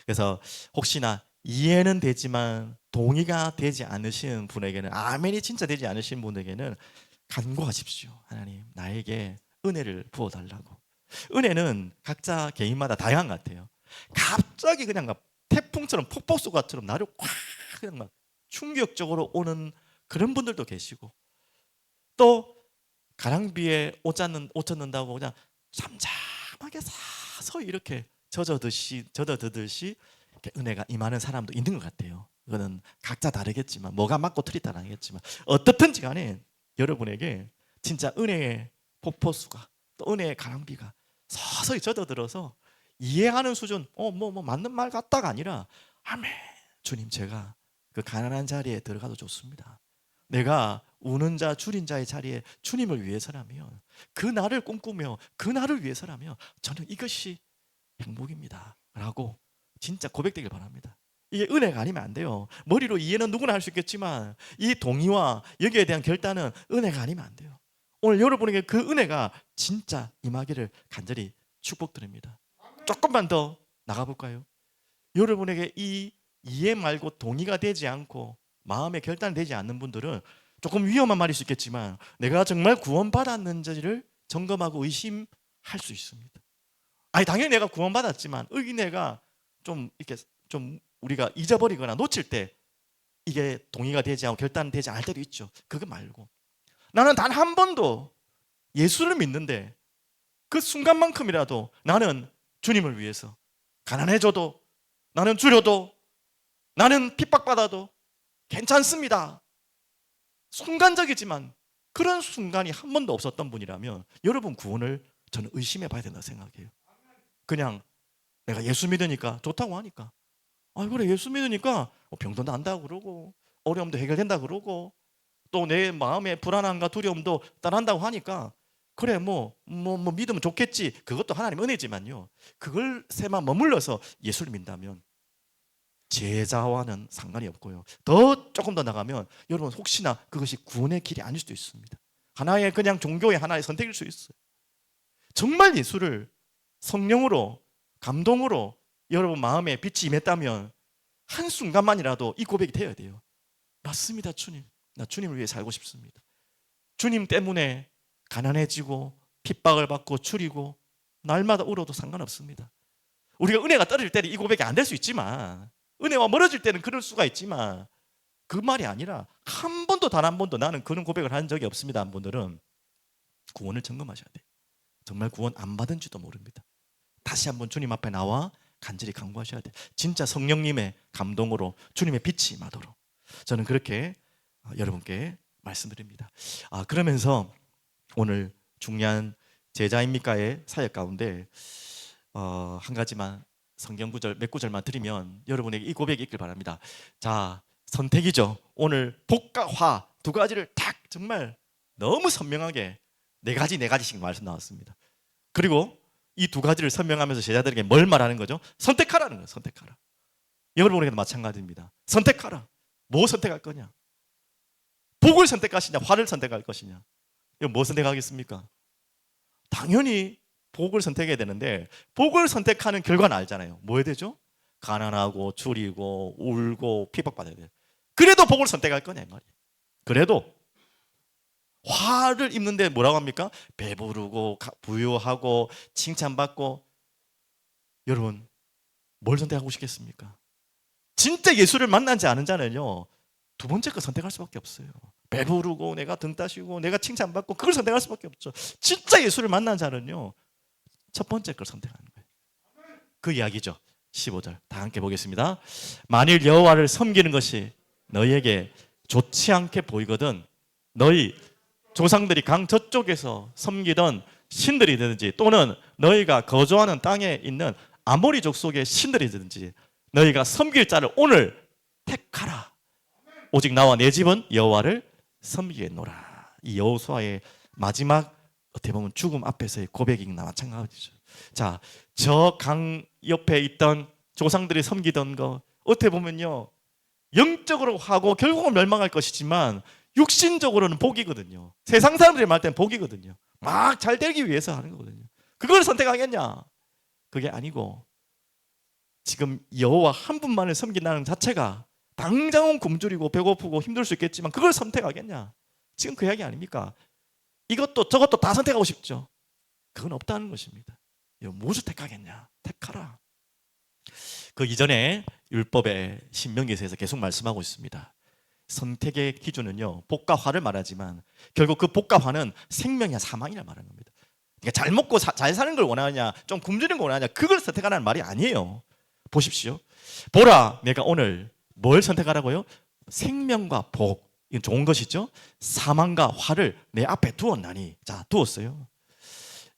그래서 혹시나 이해는 되지만 동의가 되지 않으신 분에게는, 아멘이 진짜 되지 않으신 분에게는 간구하십시오. 하나님 나에게 은혜를 부어달라고. 은혜는 각자 개인마다 다양한 것 같아요. 갑자기 그냥 막 태풍처럼 폭포수가처럼 나를 확 그냥 막 충격적으로 오는 그런 분들도 계시고, 또 가랑비에 옷 젖는다고 그냥 잠잠하게 서서히 이렇게 젖어드듯이 은혜가 임하는 사람도 있는 것 같아요. 이거는 각자 다르겠지만, 뭐가 맞고 틀리다 아니겠지만, 어떻든지 간에 여러분에게 진짜 은혜의 폭포수가, 또 은혜의 가랑비가 서서히 젖어들어서 이해하는 수준, 뭐 맞는 말 같다가 아니라, 아멘, 주님 제가 그 가난한 자리에 들어가도 좋습니다. 내가 우는 자, 줄인 자의 자리에 주님을 위해서라면, 그 날을 꿈꾸며 그 날을 위해서라면 저는 이것이 행복입니다 라고 진짜 고백되길 바랍니다. 이게 은혜가 아니면 안 돼요. 머리로 이해는 누구나 할 수 있겠지만 이 동의와 여기에 대한 결단은 은혜가 아니면 안 돼요. 오늘 여러분에게 그 은혜가 진짜 임하기를 간절히 축복드립니다. 조금만 더 나가볼까요? 여러분에게 이 이해 말고 동의가 되지 않고 마음의 결단이 되지 않는 분들은 조금 위험한 말일 수 있겠지만, 내가 정말 구원받았는지를 점검하고 의심할 수 있습니다. 당연히 내가 구원받았지만 은혜가 좀 이렇게 좀 우리가 잊어버리거나 놓칠 때 이게 동의가 되지 않고 결단되지 않을 때도 있죠. 그거 말고 나는 단 한 번도 예수를 믿는데 그 순간만큼이라도 나는 주님을 위해서 가난해져도, 나는 줄여도, 나는 핍박받아도 괜찮습니다, 순간적이지만 그런 순간이 한 번도 없었던 분이라면 여러분 구원을 저는 의심해 봐야 된다고 생각해요. 그냥 내가 예수 믿으니까 좋다고 하니까 아, 그래, 예수 믿으니까 병도 난다고 그러고 어려움도 해결된다 그러고 또 내 마음의 불안함과 두려움도 떠난다고 하니까 그래 뭐 믿으면 좋겠지. 그것도 하나님 은혜지만요, 그걸세만 머물러서 예수를 믿다면 제자와는 상관이 없고요, 더 조금 더 나가면 여러분 혹시나 그것이 구원의 길이 아닐 수도 있습니다. 하나의 그냥 종교의 하나의 선택일 수 있어요. 정말 예수를 성령으로 감동으로 여러분 마음에 빛이 임했다면 한순간만이라도 이 고백이 되어야 돼요. 맞습니다, 주님. 나 주님을 위해 살고 싶습니다. 주님 때문에 가난해지고 핍박을 받고 줄이고 날마다 울어도 상관없습니다. 우리가 은혜가 떨어질 때는 이 고백이 안 될 수 있지만, 은혜와 멀어질 때는 그럴 수가 있지만, 그 말이 아니라 한 번도 단 한 번도 나는 그런 고백을 한 적이 없습니다. 한 분들은 구원을 점검하셔야 돼요. 정말 구원 안 받은지도 모릅니다. 다시 한번 주님 앞에 나와 간절히 간구하셔야 돼요. 진짜 성령님의 감동으로 주님의 빛이 임하도록. 저는 그렇게 여러분께 말씀드립니다. 그러면서 오늘 중요한 제자입니까의 사역 가운데 한 가지만 성경 구절 몇 구절만 드리면 여러분에게 이 고백이 있길 바랍니다. 자, 선택이죠. 오늘 복과 화 두 가지를 딱 정말 너무 선명하게 네 가지씩 말씀 나왔습니다. 그리고 이 두 가지를 설명하면서 제자들에게 뭘 말하는 거죠? 선택하라는 거예요. 선택하라. 여러분에게도 마찬가지입니다. 선택하라. 뭐 선택할 거냐? 복을 선택하시냐, 화를 선택할 것이냐? 이거 뭐 선택하겠습니까? 당연히 복을 선택해야 되는데, 복을 선택하는 결과는 알잖아요. 뭐 해야 되죠? 가난하고 줄이고 울고 핍박받아야 돼요. 그래도 복을 선택할 거냐 이 말이에요. 그래도 화를 입는데 뭐라고 합니까? 배부르고 부유하고 칭찬받고. 여러분 뭘 선택하고 싶겠습니까? 진짜 예수를 만나지 않은 자는요, 두 번째 거 선택할 수밖에 없어요. 배부르고 내가 등 따시고 내가 칭찬받고 그걸 선택할 수밖에 없죠. 진짜 예수를 만난 자는요, 첫 번째 걸 선택하는 거예요. 그 이야기죠. 15절 다 함께 보겠습니다. 만일 여호와를 섬기는 것이 너희에게 좋지 않게 보이거든 너희 조상들이 강 저쪽에서 섬기던 신들이든지 또는 너희가 거주하는 땅에 있는 아모리 족속의 신들이든지 너희가 섬길 자를 오늘 택하라. 오직 나와 내 집은 여호와를 섬기겠노라. 이 여호수아의 마지막 어떻게 보면 죽음 앞에서의 고백이나 마찬가지죠. 자, 저 강 옆에 있던 조상들이 섬기던 거 어떻게 보면요, 영적으로 하고 결국은 멸망할 것이지만 육신적으로는 복이거든요. 세상 사람들이 말 때는 복이거든요. 막 잘 되기 위해서 하는 거거든요. 그걸 선택하겠냐? 그게 아니고 지금 여호와 한 분만을 섬긴다는 자체가 당장은 굶주리고 배고프고 힘들 수 있겠지만 그걸 선택하겠냐? 지금 그 이야기 아닙니까? 이것도 저것도 다 선택하고 싶죠. 그건 없다는 것입니다. 무엇을 택하겠냐? 택하라. 그 이전에 율법의 신명기에서 계속 말씀하고 있습니다. 선택의 기준은요, 복과 화를 말하지만 결국 그 복과 화는 생명이야 사망이라 말하는 겁니다. 그러니까 잘 먹고 잘 사는 걸 원하느냐, 좀 굶주리는 걸 원하느냐, 그걸 선택하라는 말이 아니에요. 보십시오. 보라, 내가 오늘 뭘 선택하라고요? 생명과 복, 이건 좋은 것이죠. 사망과 화를 내 앞에 두었나니. 자, 두었어요.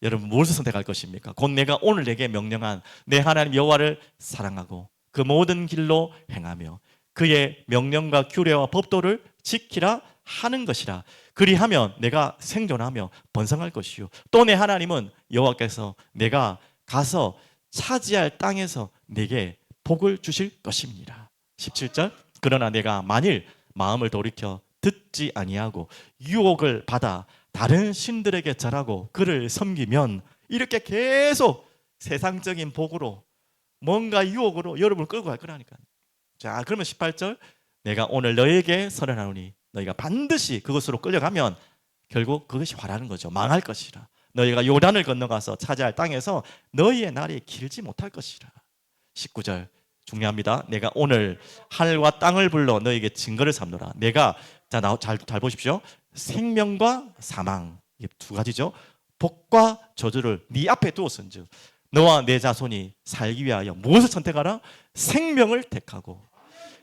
여러분 무엇을 선택할 것입니까? 곧 내가 오늘 내게 명령한 내 하나님 여호와를 사랑하고 그 모든 길로 행하며 그의 명령과 규례와 법도를 지키라 하는 것이라. 그리하면 내가 생존하며 번성할 것이요 또 내 하나님은 여호와께서 내가 가서 차지할 땅에서 내게 복을 주실 것입니다. 17절 그러나 내가 만일 마음을 돌이켜 듣지 아니하고 유혹을 받아 다른 신들에게 절하고 그를 섬기면, 이렇게 계속 세상적인 복으로 뭔가 유혹으로 여러분을 끌고 갈 거라니까요. 자, 그러면 18절 내가 오늘 너희에게 선언하노니 너희가 반드시 그것으로 끌려가면 결국 그것이 화라는 거죠. 망할 것이라. 너희가 요단을 건너가서 차지할 땅에서 너희의 날이 길지 못할 것이라. 19절 중요합니다. 내가 오늘 하늘과 땅을 불러 너희에게 증거를 삼노라. 내가 잘 보십시오. 생명과 사망, 이게 두 가지죠. 복과 저주를 네 앞에 두었은즉 너와 내 자손이 살기 위하여 무엇을 선택하라? 생명을 택하고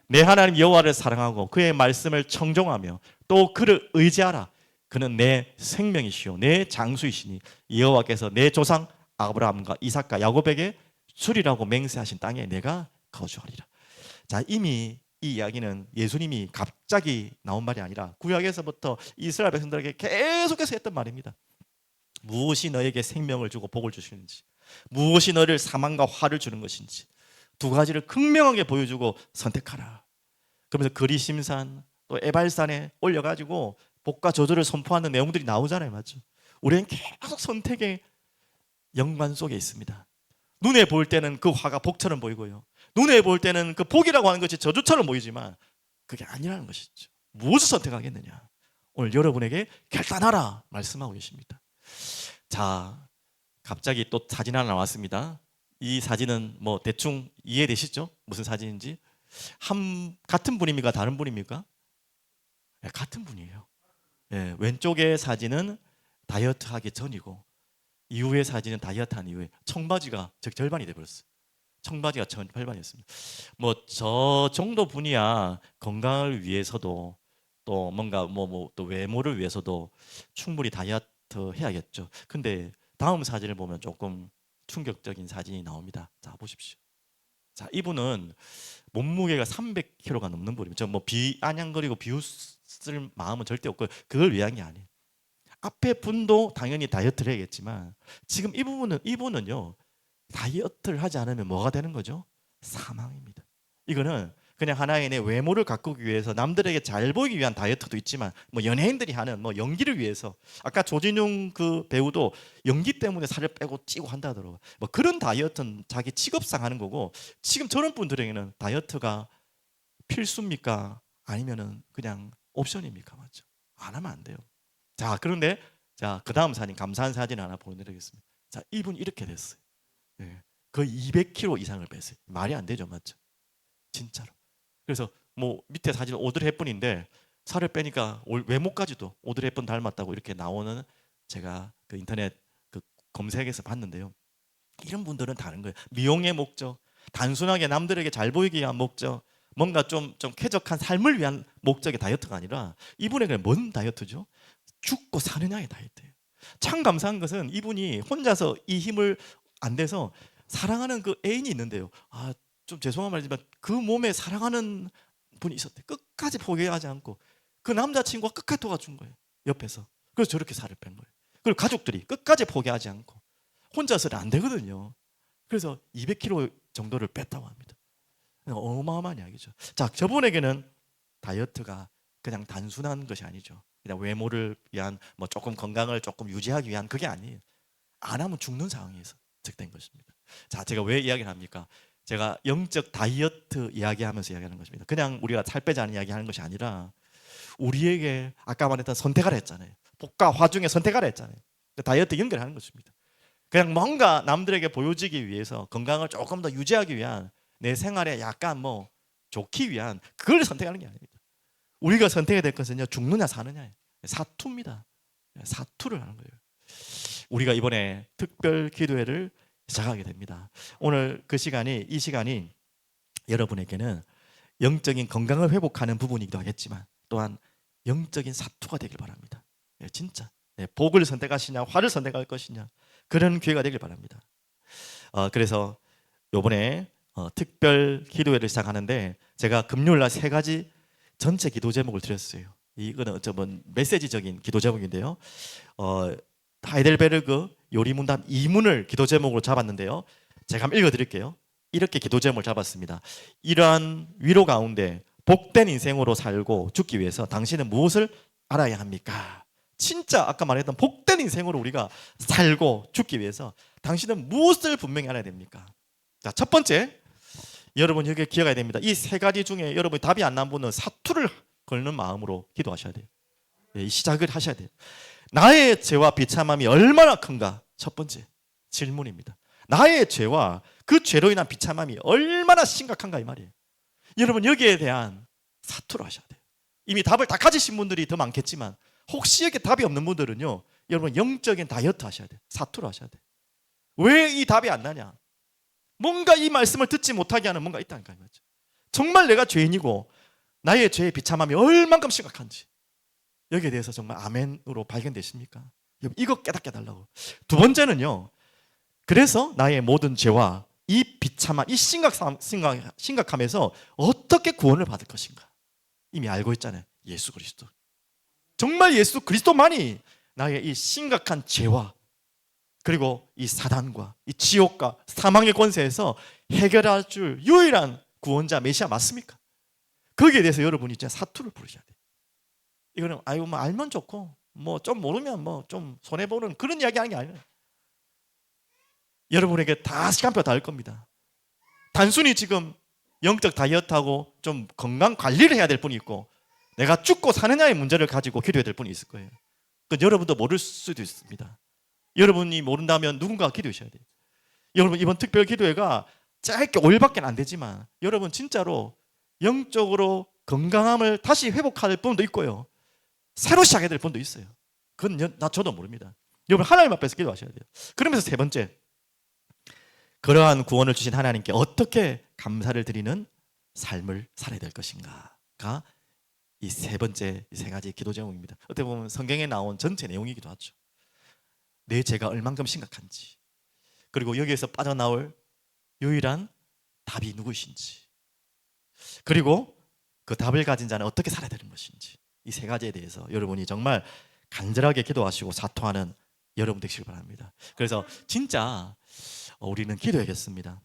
내 하나님 여호와를 사랑하고 그의 말씀을 청종하며 또 그를 의지하라. 그는 내 생명이시요 내 장수이시니 여호와께서 내 조상 아브라함과 이삭과 야곱에게 주리라고 맹세하신 땅에 내가 거주하리라. 자, 이미 이 이야기는 예수님이 갑자기 나온 말이 아니라 구약에서부터 이스라엘 백성들에게 계속해서 했던 말입니다. 무엇이 너에게 생명을 주고 복을 주시는지, 무엇이 너를 사망과 화를 주는 것인지 두 가지를 극명하게 보여주고 선택하라. 그러면서 그리심산 또 에발산에 올려가지고 복과 저주를 선포하는 내용들이 나오잖아요, 맞죠? 우리는 계속 선택의 연관 속에 있습니다. 눈에 볼 때는 그 화가 복처럼 보이고요, 눈에 볼 때는 그 복이라고 하는 것이 저주처럼 보이지만 그게 아니라는 것이죠. 무엇을 선택하겠느냐? 오늘 여러분에게 결단하라 말씀하고 계십니다. 자, 갑자기 또 사진 하나 나왔습니다. 이 사진은 뭐 대충 이해되시죠? 무슨 사진인지? 같은 분입니까? 다른 분입니까? 네, 같은 분이에요. 네, 왼쪽의 사진은 다이어트 하기 전이고 이후의 사진은 다이어트 한 이후에 청바지가 절반이 돼버렸어요. 청바지가 절반이었습니다. 뭐 저 정도 분이야 건강을 위해서도 또 뭔가 또 외모를 위해서도 충분히 다이어트 해야겠죠. 근데 다음 사진을 보면 조금 충격적인 사진이 나옵니다. 자, 보십시오. 자, 이분은 몸무게가 300kg가 넘는 분이죠. 뭐 비아냥거리고 비웃을 마음은 절대 없고 그걸 위한 게 아니에요. 앞에 분도 당연히 다이어트를 해야겠지만 지금 이분은요 다이어트를 하지 않으면 뭐가 되는 거죠? 사망입니다. 이거는 그냥 하나의 내 외모를 가꾸기 위해서 남들에게 잘 보이기 위한 다이어트도 있지만 뭐 연예인들이 하는 뭐 연기를 위해서, 아까 조진웅 그 배우도 연기 때문에 살을 빼고 찌고 한다더라고요. 뭐 그런 다이어트는 자기 직업상 하는 거고, 지금 저런 분들에게는 다이어트가 필수입니까? 아니면은 그냥 옵션입니까? 맞죠? 안 하면 안 돼요. 자, 그런데 자, 그 다음 사진, 감사한 사진 하나 보여드리겠습니다. 자, 이분 이렇게 됐어요. 예, 거의 200kg 이상을 뺐어요. 말이 안 되죠, 맞죠? 진짜로. 그래서 뭐 밑에 사진은 오드리 헵번인데 살을 빼니까 외모까지도 오드리 헵번 닮았다고 이렇게 나오는, 제가 그 인터넷 그 검색에서 봤는데요. 이런 분들은 다른 거예요. 미용의 목적, 단순하게 남들에게 잘 보이기 위한 목적, 뭔가 좀 쾌적한 삶을 위한 목적의 다이어트가 아니라 이분에게는 뭔 다이어트죠? 죽고 사느냐의 다이어트예요. 참 감사한 것은 이분이 혼자서 이 힘을 안 돼서 사랑하는 그 애인이 있는데요. 좀 죄송한 말이지만 그 몸에 사랑하는 분이 있었대. 끝까지 포기하지 않고 그 남자친구가 끝까지 도와준 거예요, 옆에서. 그래서 저렇게 살을 뺀 거예요. 그리고 가족들이 끝까지 포기하지 않고, 혼자서는 안 되거든요. 그래서 200kg 정도를 뺐다고 합니다. 어마어마한 이야기죠. 자, 저분에게는 다이어트가 그냥 단순한 것이 아니죠. 그냥 외모를 위한, 뭐 조금 건강을 조금 유지하기 위한 그게 아니에요. 안 하면 죽는 상황에서 적된 것입니다. 자, 제가 왜 이야기를 합니까? 제가 영적 다이어트 이야기하면서 이야기하는 것입니다. 그냥 우리가 살 빼자는 이야기하는 것이 아니라 우리에게 아까 말했던 선택하라 했잖아요. 복과 화 중에 선택하라 했잖아요. 다이어트 연결하는 것입니다. 그냥 뭔가 남들에게 보여지기 위해서 건강을 조금 더 유지하기 위한, 내 생활에 약간 뭐 좋기 위한 그걸 선택하는 게 아닙니다. 우리가 선택해야 될 것은요, 죽느냐 사느냐예요. 사투입니다. 사투를 하는 거예요. 우리가 이번에 특별 기도회를 시작하게 됩니다. 오늘 이 시간이 여러분에게는 영적인 건강을 회복하는 부분이기도 하겠지만 또한 영적인 사투가 되길 바랍니다. 진짜 복을 선택하시냐 화를 선택할 것이냐, 그런 기회가 되길 바랍니다. 그래서 이번에 특별 기도회를 시작하는데 제가 금요일날 3가지 전체 기도 제목을 드렸어요. 이거는 어쩌면 메시지적인 기도 제목인데요. 하이델베르그 요리문답 2문을 기도 제목으로 잡았는데요. 제가 한번 읽어드릴게요. 이렇게 기도 제목을 잡았습니다. 이러한 위로 가운데 복된 인생으로 살고 죽기 위해서 당신은 무엇을 알아야 합니까? 진짜 아까 말했던 복된 인생으로 우리가 살고 죽기 위해서 당신은 무엇을 분명히 알아야 됩니까? 자, 첫 번째, 여러분 여기 기억해야 됩니다. 이 3가지 중에 여러분이 답이 안 나온 분은 사투를 걸는 마음으로 기도하셔야 돼요. 시작을 하셔야 돼요. 나의 죄와 비참함이 얼마나 큰가? 첫 번째 질문입니다. 나의 죄와 그 죄로 인한 비참함이 얼마나 심각한가, 이 말이에요. 여러분 여기에 대한 사투를 하셔야 돼요. 이미 답을 다 가지신 분들이 더 많겠지만 혹시 여기 답이 없는 분들은요, 여러분 영적인 다이어트 하셔야 돼요. 사투를 하셔야 돼요. 왜 이 답이 안 나냐? 뭔가 이 말씀을 듣지 못하게 하는 뭔가 있다니까, 이거죠. 정말 내가 죄인이고 나의 죄의 비참함이 얼만큼 심각한지 여기에 대해서 정말 아멘으로 발견되십니까? 이거 깨닫게 해달라고. 두 번째는요, 그래서 나의 모든 죄와 이 비참한 이 심각함에서 어떻게 구원을 받을 것인가 이미 알고 있잖아요. 예수 그리스도. 정말 예수 그리스도만이 나의 이 심각한 죄와 그리고 이 사단과 이 지옥과 사망의 권세에서 해결할 줄 유일한 구원자 메시아 맞습니까? 거기에 대해서 여러분이 진짜 사투를 부르셔야 돼요. 이거는 뭐 알면 좋고 뭐 좀 모르면 뭐 좀 손해 보는 그런 이야기 하는 게 아니에요. 여러분에게 다 시간표 다 할 겁니다. 단순히 지금 영적 다이어트하고 좀 건강 관리를 해야 될 분이 있고 내가 죽고 사느냐의 문제를 가지고 기도해야 될 분이 있을 거예요. 그건 여러분도 모를 수도 있습니다. 여러분이 모른다면 누군가가 기도하셔야 돼요. 여러분 이번 특별 기도회가 짧게 5일밖에 안 되지만 여러분 진짜로 영적으로 건강함을 다시 회복할 분도 있고요. 새로 시작해야 될 분도 있어요. 그건 저도 모릅니다. 여러분 하나님 앞에서 기도하셔야 돼요. 그러면서 세 번째, 그러한 구원을 주신 하나님께 어떻게 감사를 드리는 삶을 살아야 될 것인가가 이 세 번째 이 세 가지 기도 제목입니다. 어떻게 보면 성경에 나온 전체 내용이기도 하죠. 내 죄가 얼만큼 심각한지, 그리고 여기에서 빠져나올 유일한 답이 누구이신지, 그리고 그 답을 가진 자는 어떻게 살아야 되는 것인지, 이 세 가지에 대해서 여러분이 정말 간절하게 기도하시고 사토하는 여러분 되시길 바랍니다. 그래서 진짜 우리는 기도해야겠습니다.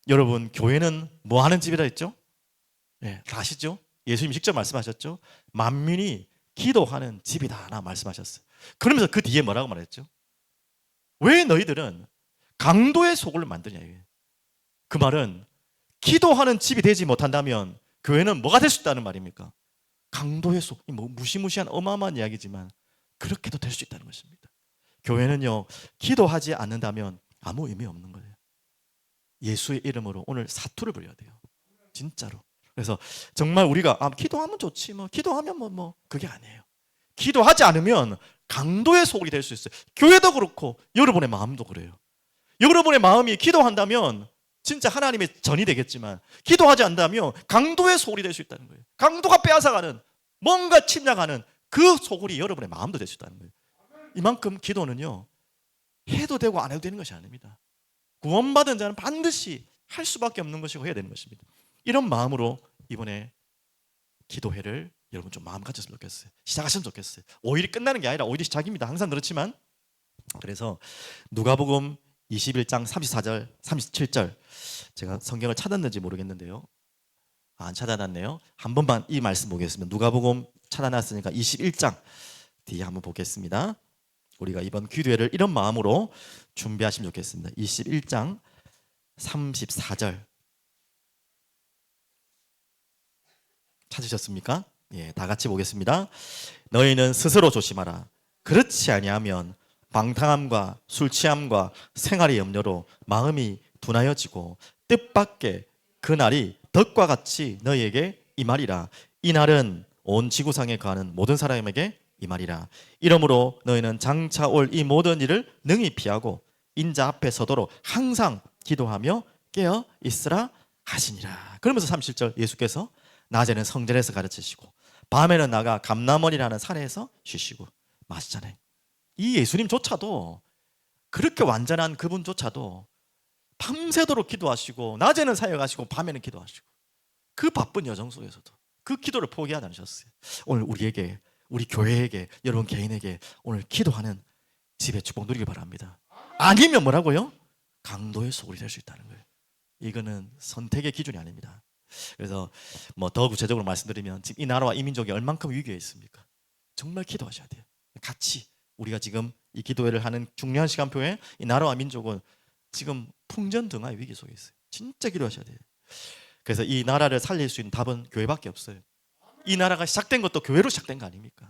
여러분 교회는 뭐 하는 집이라 했죠? 네, 다 아시죠? 예수님이 직접 말씀하셨죠? 만민이 기도하는 집이다 나 말씀하셨어요. 그러면서 그 뒤에 뭐라고 말했죠? 왜 너희들은 강도의 속을 만드냐. 그 말은 기도하는 집이 되지 못한다면 교회는 뭐가 될 수 있다는 말입니까? 강도의 속, 뭐 무시무시한 어마어마한 이야기지만 그렇게도 될 수 있다는 것입니다. 교회는요 기도하지 않는다면 아무 의미 없는 거예요. 예수의 이름으로 오늘 사투를 불려야 돼요. 진짜로. 그래서 정말 우리가 기도하면 좋지 뭐 기도하면 뭐 그게 아니에요. 기도하지 않으면 강도의 속이 될 수 있어요. 교회도 그렇고 여러분의 마음도 그래요. 여러분의 마음이 기도한다면 진짜 하나님의 전이 되겠지만 기도하지 않는다면 강도의 소굴이 될 수 있다는 거예요. 강도가 빼앗아가는 뭔가 침략하는 그 소굴이 여러분의 마음도 될 수 있다는 거예요. 이만큼 기도는요 해도 되고 안 해도 되는 것이 아닙니다. 구원받은 자는 반드시 할 수밖에 없는 것이고 해야 되는 것입니다. 이런 마음으로 이번에 기도회를 여러분 좀 마음 가졌으면 좋겠어요. 시작하시면 좋겠어요. 5일이 끝나는 게 아니라 5일이 시작입니다. 항상 그렇지만 그래서 누가복음 21장 34절 37절 제가 성경을 찾았는지 모르겠는데요. 안 찾아놨네요. 한 번만 이 말씀 보겠습니다. 누가복음 찾아놨으니까 21장 뒤에 한번 보겠습니다. 우리가 이번 기도회를 이런 마음으로 준비하시면 좋겠습니다. 21장 34절 찾으셨습니까? 예, 다 같이 보겠습니다. 너희는 스스로 조심하라. 그렇지 아니하면 방탕함과 술 취함과 생활의 염려로 마음이 둔하여지고 뜻밖의 그 날이 덕과 같이 너희에게 임하리라. 이 날은 온 지구상에 거하는 모든 사람에게 임하리라. 이러므로 너희는 장차 올 이 모든 일을 능히 피하고 인자 앞에 서도록 항상 기도하며 깨어 있으라 하시니라. 그러면서 37절 예수께서 낮에는 성전에서 가르치시고 밤에는 나가 감람원이라는 산에서 쉬시고 마시잖아요. 이 예수님조차도 그렇게 완전한 그분조차도 밤새도록 기도하시고 낮에는 사역하시고 밤에는 기도하시고 그 바쁜 여정 속에서도 그 기도를 포기하지 않으셨어요. 오늘 우리에게 우리 교회에게 여러분 개인에게 오늘 기도하는 집의 축복 누리길 바랍니다. 아니면 뭐라고요? 강도의 소굴이 될 수 있다는 거예요. 이거는 선택의 기준이 아닙니다. 그래서 뭐 더 구체적으로 말씀드리면 지금 이 나라와 이 민족이 얼만큼 위기에 있습니까? 정말 기도하셔야 돼요. 같이 우리가 지금 이 기도회를 하는 중요한 시간표에 이 나라와 민족은 지금 풍전등화의 위기 속에 있어요. 진짜 기도하셔야 돼요. 그래서 이 나라를 살릴 수 있는 답은 교회밖에 없어요. 이 나라가 시작된 것도 교회로 시작된 거 아닙니까?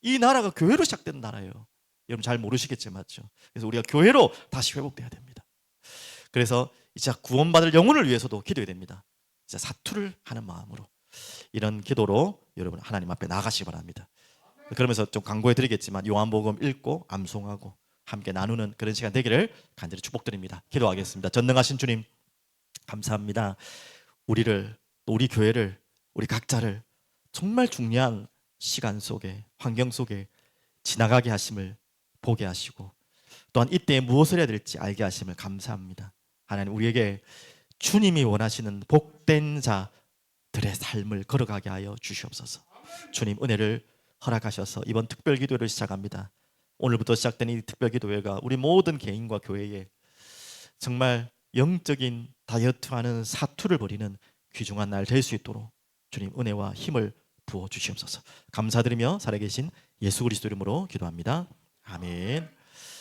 이 나라가 교회로 시작된 나라예요. 여러분 잘 모르시겠지만 맞죠? 그래서 우리가 교회로 다시 회복돼야 됩니다. 그래서 진짜 구원받을 영혼을 위해서도 기도해야 됩니다. 진짜 사투를 하는 마음으로 이런 기도로 여러분 하나님 앞에 나가시기 바랍니다. 그러면서 좀 광고해 드리겠지만 요한복음 읽고 암송하고 함께 나누는 그런 시간 되기를 간절히 축복드립니다. 기도하겠습니다. 전능하신 주님 감사합니다. 우리를 또 우리 교회를 우리 각자를 정말 중요한 시간 속에 환경 속에 지나가게 하심을 보게 하시고 또한 이때에 무엇을 해야 될지 알게 하심을 감사합니다. 하나님 우리에게 주님이 원하시는 복된 자들의 삶을 걸어가게 하여 주시옵소서. 주님 은혜를 허락하셔서 이번 특별기도를 시작합니다. 오늘부터 시작된 이 특별기도회가 우리 모든 개인과 교회에 정말 영적인 다이어트하는 사투를 벌이는 귀중한 날 될 수 있도록 주님 은혜와 힘을 부어 주시옵소서. 감사드리며 살아계신 예수 그리스도 이름으로 기도합니다. 아멘.